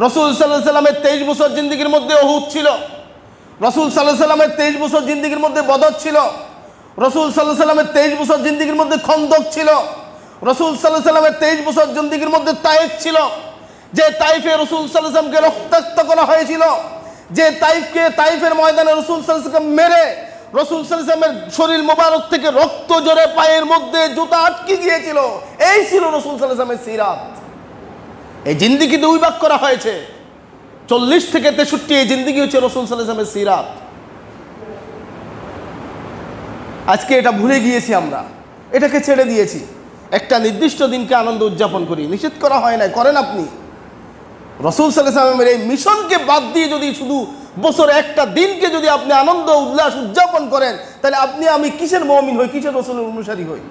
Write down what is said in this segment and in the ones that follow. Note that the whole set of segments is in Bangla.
রাসূল সাল্লাল্লাহু আলাইহি সাল্লামের 23 বছর জিন্দেগির মধ্যে উহুদ ছিল। রাসূল সাল্লাল্লাহু আলাইহি সাল্লামের 23 বছর জিন্দেগির মধ্যে বদর ছিল। রাসূল সাল্লাল্লাহু আলাইহি সাল্লামের 23 বছর জিন্দেগির মধ্যে খন্দক ছিল। রাসূল সাল্লাল্লাহু আলাইহি সাল্লামের 23 বছর জিন্দেগির মধ্যে তায়েফ ছিল, যে তাইফে রাসূল সাল্লাল্লাহু আলাইহি সাল্লামকে রক্তাক্ত করা হয়েছিল, যে তাইফের ময়দানে রাসূল সাল্লাল্লাহু আলাইহি সাল্লাম মেরে রাসূল সাল্লাল্লাহু আলাইহি সাল্লামের শরীর মোবারক থেকে রক্ত ঝরে পায়ের মধ্যে জুতা আটকে গিয়েছিল। এই ছিল রাসূল সাল্লাল্লাহু আলাইহি সাল্লামের সিরাত। এই জিন্দেগি দুই ভাগ করা হয়েছে, 40 থেকে 63 এই জিন্দেগি হচ্ছে রাসূল সাল্লাল্লাহু আলাইহি সাল্লামের সিরাত। আজকে এটা ভুলে গিয়েছি, আমরা এটাকে ছেড়ে দিয়েছি। একটা নির্দিষ্ট দিনকে আনন্দ উদযাপন করি, নিষেধ করা হয় না, করেন আপনি। রাসূল সাল্লাল্লাহু আলাইহি সাল্লামের এই মিশনকে বাদ দিয়ে যদি শুধু বছরে একটা দিনকে যদি আপনি আনন্দ উল্লাস উদযাপন করেন, তাহলে আপনি আমি কিসের মুমিন হই, কিসের রাসূলের অনুসারী হই?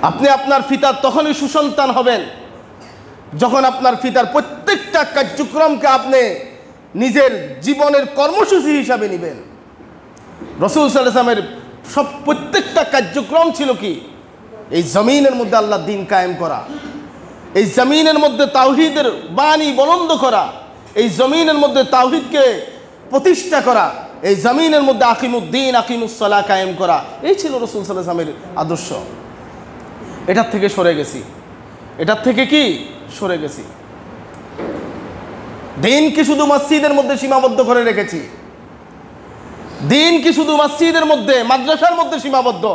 আপনি আপনার পিতার তখনই সুসন্তান হবেন যখন আপনার পিতার প্রত্যেকটা কার্যক্রমকে আপনি নিজের জীবনের কর্মসূচি হিসাবে নেবেন। রাসূল সাল্লাল্লাহু আলাইহি সাল্লামের সব প্রত্যেকটা কার্যক্রম ছিল কি? এই জমিনের মধ্যে আল্লাহর দ্বীন কায়েম করা, এই জমিনের মধ্যে তাওহীদের বাণী বুলন্দ করা, এই জমিনের মধ্যে তাওহীদকে প্রতিষ্ঠা করা, এই জমিনের মধ্যে আকিমুদ্দিন আকিমুসসালাহ কায়েম করা। এই ছিল রাসূল সাল্লাল্লাহু আলাইহি সাল্লামের আদর্শ। এটার থেকে সরে গেছি, এটার থেকে কি সরে গেছি। দ্বীনকে শুধু মসজিদের মধ্যে সীমাবদ্ধ করে রেখেছি, দ্বীন কি শুধু মসজিদের মধ্যে মাদ্রাসার মধ্যে সীমাবদ্ধ।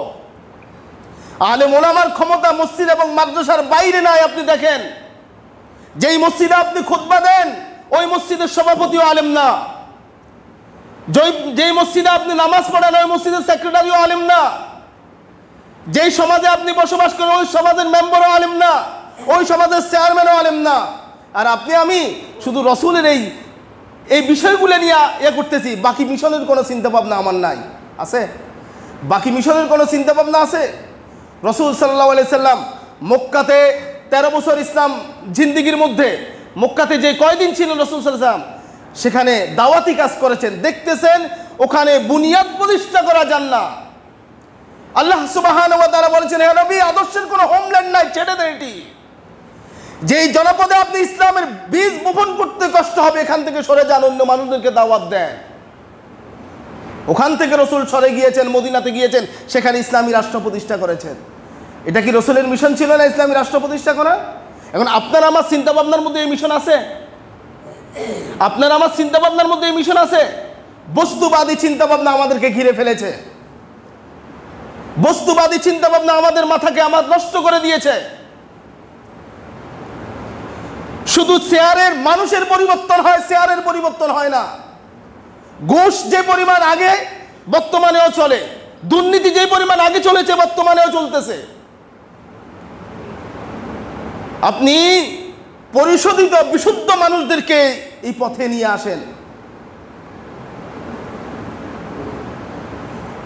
আলেম ওলামার ক্ষমতা মসজিদ এবং মাদ্রাসার বাইরে নাই। আপনি দেখেন, যেই মসজিদে আপনি খুতবা দেন ওই মসজিদের সভাপতিও আলেম না, যেই মসজিদে আপনি নামাজ পড়েন ওই মসজিদের সেক্রেটারিও আলেম না, যেই সমাজে আপনি বসবাস করেন ওই সমাজের মেম্বারও আলেম না, ওই সমাজের চেয়ারম্যানও আলেম না। আর আপনি আমি শুধু রাসূলের এই বিষয়গুলো নিয়ে করতেছি, বাকি মিশনের কোনো চিন্তা ভাবনা আমার নাই। আছে? বাকি মিশনের কোনো চিন্তা ভাবনা আছে? রাসূল সাল্লাল্লাহু আলাইহি সাল্লাম মক্কাতে 13 বছর ইসলাম জিন্দেগির মধ্যে মক্কাতে যে কয়দিন ছিলেন রাসূল সাল্লাল্লাহু আলাইহি সাল্লাম, সেখানে দাওয়াতি কাজ করেছেন। দেখতেছেন ওখানে বুনিয়াদ প্রতিষ্ঠা করা যান না। আল্লাহ সুবহানাহু ওয়া তাআলা বলেছেন, হে নবী, আদর্শের কোনো হোমল্যান্ড নাই, ছেড়ে দেন এটি। যেই জনপদে আপনি ইসলামের বীজ বপন করতে কষ্ট হবে, এখান থেকে সরে যান, অন্য মানুষদেরকে দাওয়াত দেন। ওখান থেকে রাসূল সরে গিয়েছেন, মদিনাতে গিয়েছেন, সেখানে ইসলামী রাষ্ট্র প্রতিষ্ঠা করেছেন। এটা কি রাসূলের মিশন ছিল না ইসলামী রাষ্ট্র প্রতিষ্ঠা করা? এখন আপনার আমার চিন্তা ভাবনার মধ্যে এই মিশন আছে? আপনার আমার চিন্তা ভাবনার মধ্যে এই মিশন আছে? বস্তুবাদী চিন্তা ভাবনা আমাদেরকে ঘিরে ফেলেছে, বস্তুবাদী চিন্তা ভাবনা আমাদের মাথাকে আমার নষ্ট করে দিয়েছে। শুধু চেয়ারের মানুষের পরিবর্তন হয়, চেয়ারের পরিবর্তন হয় না। ঘুষ যে পরিমাণ আগে বর্তমানেও চলে, দুর্নীতি যে পরিমাণ আগে চলেছে বর্তমানেও চলতেছে। আপনি পরিশোধিত বিশুদ্ধ মানুষদেরকে এই পথে নিয়ে আসেন।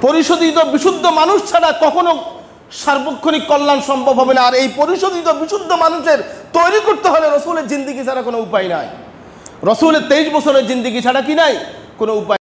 পরিশোধিত বিশুদ্ধ মানুষ ছাড়া কখনো সার্বক্ষণিক কল্যাণ সম্ভব হবে না। আর এই পরিশোধিত বিশুদ্ধ মানুষের তৈরি করতে হলে রাসূলের জিন্দেগি ছাড়া কোনো উপায় নাই। রাসূলের 23 বছরের জিন্দেগি ছাড়া কি নাই? কোনো উপায়।